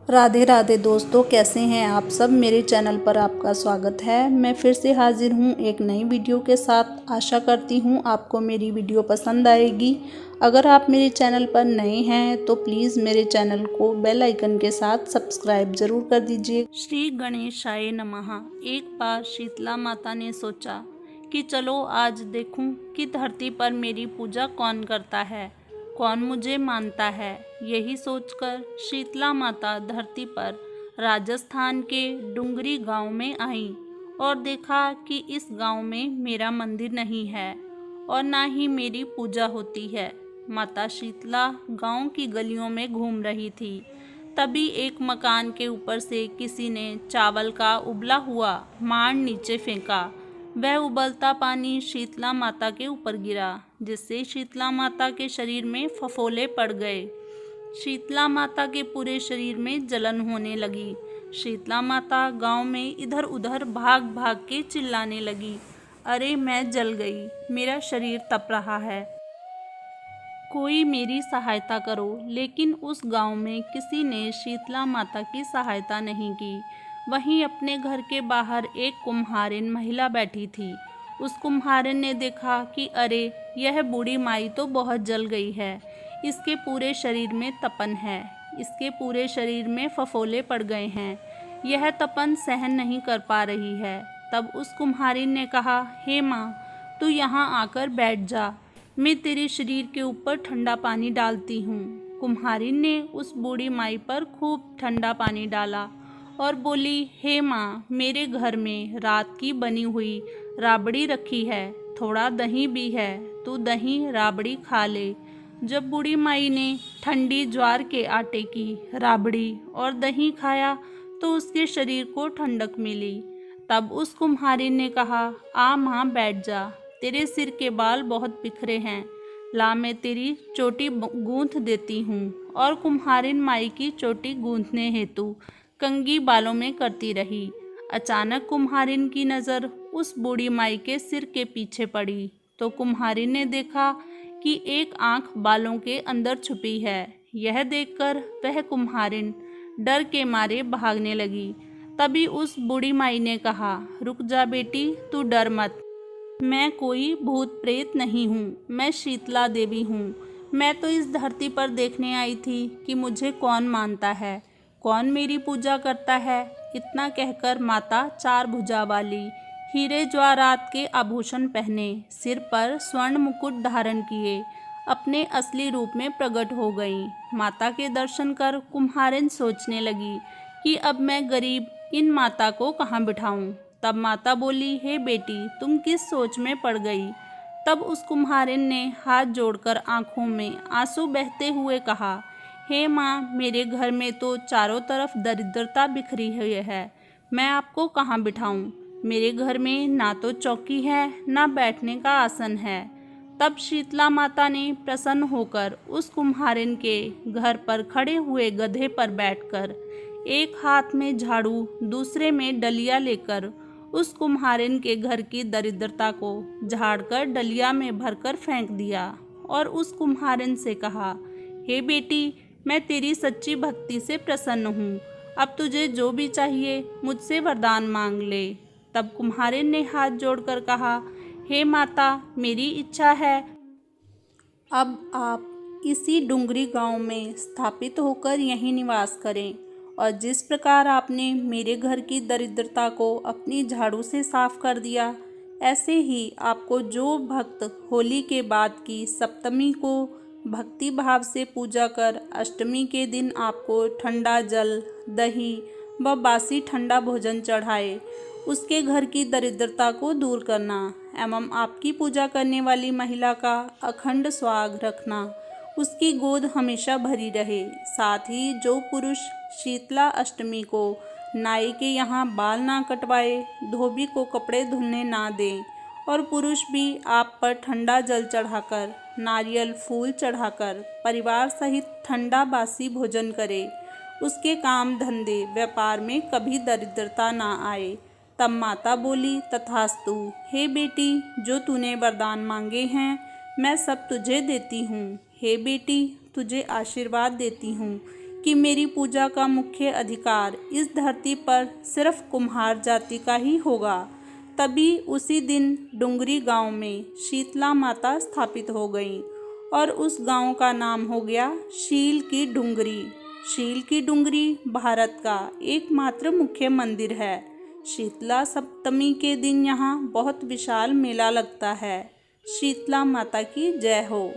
राधे राधे दोस्तों, कैसे हैं आप सब। मेरे चैनल पर आपका स्वागत है। मैं फिर से हाजिर हूं एक नई वीडियो के साथ। आशा करती हूं आपको मेरी वीडियो पसंद आएगी। अगर आप मेरे चैनल पर नए हैं तो प्लीज़ मेरे चैनल को बेल आइकन के साथ सब्सक्राइब ज़रूर कर दीजिए। श्री गणेशाय नमः। एक बार शीतला माता ने सोचा कि चलो आज देखूं कि धरती पर मेरी पूजा कौन करता है, कौन मुझे मानता है। यही सोचकर शीतला माता धरती पर राजस्थान के डुंगरी गांव में आई और देखा कि इस गांव में मेरा मंदिर नहीं है और ना ही मेरी पूजा होती है। माता शीतला गांव की गलियों में घूम रही थी। तभी एक मकान के ऊपर से किसी ने चावल का उबला हुआ मांड नीचे फेंका। वह उबलता पानी शीतला माता के ऊपर गिरा, जिससे शीतला माता के शरीर में फफोले पड़ गए। शीतला माता के पूरे शरीर में जलन होने लगी। शीतला माता गांव में इधर उधर भाग भाग के चिल्लाने लगी, अरे मैं जल गई, मेरा शरीर तप रहा है, कोई मेरी सहायता करो। लेकिन उस गांव में किसी ने शीतला माता की सहायता नहीं की। वहीं अपने घर के बाहर एक कुम्हारिन महिला बैठी थी। उस कुम्हारिन ने देखा कि अरे यह बूढ़ी माई तो बहुत जल गई है, इसके पूरे शरीर में तपन है, इसके पूरे शरीर में फफोले पड़ गए हैं, यह तपन सहन नहीं कर पा रही है। तब उस कुम्हारिन ने कहा, हे माँ, तू यहाँ आकर बैठ जा, मैं तेरे शरीर के ऊपर ठंडा पानी डालती हूँ। कुम्हारिन ने उस बूढ़ी माई पर खूब ठंडा पानी डाला और बोली, हे माँ, मेरे घर में रात की बनी हुई राबड़ी रखी है, थोड़ा दही भी है, तू दही राबड़ी खा ले। जब बूढ़ी माई ने ठंडी ज्वार के आटे की राबड़ी और दही खाया तो उसके शरीर को ठंडक मिली। तब उस कुम्हारिन ने कहा, आ माँ बैठ जा, तेरे सिर के बाल बहुत बिखरे हैं, ला मैं तेरी चोटी गूंथ देती हूँ। और कुम्हारिन माई की चोटी गूंथने हेतु कंघी बालों में करती रही। अचानक कुम्हारिन की नज़र उस बूढ़ी माई के सिर के पीछे पड़ी तो कुम्हारिन ने देखा कि एक आंख बालों के अंदर छुपी है। यह देखकर वह कुम्हारिन डर के मारे भागने लगी। तभी उस बूढ़ी माई ने कहा, रुक जा बेटी, तू डर मत, मैं कोई भूत प्रेत नहीं हूँ, मैं शीतला देवी हूँ। मैं तो इस धरती पर देखने आई थी कि मुझे कौन मानता है, कौन मेरी पूजा करता है। इतना कहकर माता चार भुजा वाली, हीरे जवाहरात के आभूषण पहने, सिर पर स्वर्ण मुकुट धारण किए, अपने असली रूप में प्रकट हो गई। माता के दर्शन कर कुम्हारिन सोचने लगी कि अब मैं गरीब इन माता को कहाँ बिठाऊं। तब माता बोली, हे बेटी, तुम किस सोच में पड़ गई। तब उस कुम्हारिन ने हाथ जोड़कर आंखों में आंसू बहते हुए कहा, हे माँ, मेरे घर में तो चारों तरफ दरिद्रता बिखरी हुई है, मैं आपको कहाँ बिठाऊं। मेरे घर में ना तो चौकी है, ना बैठने का आसन है। तब शीतला माता ने प्रसन्न होकर उस कुम्हारिन के घर पर खड़े हुए गधे पर बैठकर एक हाथ में झाड़ू, दूसरे में डलिया लेकर उस कुम्हारिन के घर की दरिद्रता को झाड़कर डलिया में भरकर फेंक दिया और उस कुम्हारिन से कहा, हे बेटी, मैं तेरी सच्ची भक्ति से प्रसन्न हूँ, अब तुझे जो भी चाहिए मुझसे वरदान मांग ले। तब कुम्हारिन ने हाथ जोड़कर कहा, हे माता, मेरी इच्छा है अब आप इसी डुंगरी गांव में स्थापित होकर यहीं निवास करें और जिस प्रकार आपने मेरे घर की दरिद्रता को अपनी झाड़ू से साफ कर दिया, ऐसे ही आपको जो भक्त होली के बाद की सप्तमी को भक्ति भाव से पूजा कर अष्टमी के दिन आपको ठंडा जल, दही व बासी ठंडा भोजन चढ़ाए, उसके घर की दरिद्रता को दूर करना एवं आपकी पूजा करने वाली महिला का अखंड सुहाग रखना, उसकी गोद हमेशा भरी रहे। साथ ही जो पुरुष शीतला अष्टमी को नाई के यहाँ बाल ना कटवाए, धोबी को कपड़े धुलने ना दें और पुरुष भी आप पर ठंडा जल चढ़ाकर, नारियल फूल चढ़ाकर परिवार सहित ठंडा बासी भोजन करे, उसके काम धंधे व्यापार में कभी दरिद्रता ना आए। तब माता बोली, तथास्तु, हे बेटी, जो तूने वरदान मांगे हैं मैं सब तुझे देती हूँ। हे बेटी, तुझे आशीर्वाद देती हूँ कि मेरी पूजा का मुख्य अधिकार इस धरती पर सिर्फ कुम्हार जाति का ही होगा। तभी उसी दिन डुंगरी गांव में शीतला माता स्थापित हो गईं और उस गांव का नाम हो गया शील की डुंगरी। शील की डुंगरी भारत का एकमात्र मुख्य मंदिर है। शीतला सप्तमी के दिन यहाँ बहुत विशाल मेला लगता है। शीतला माता की जय हो।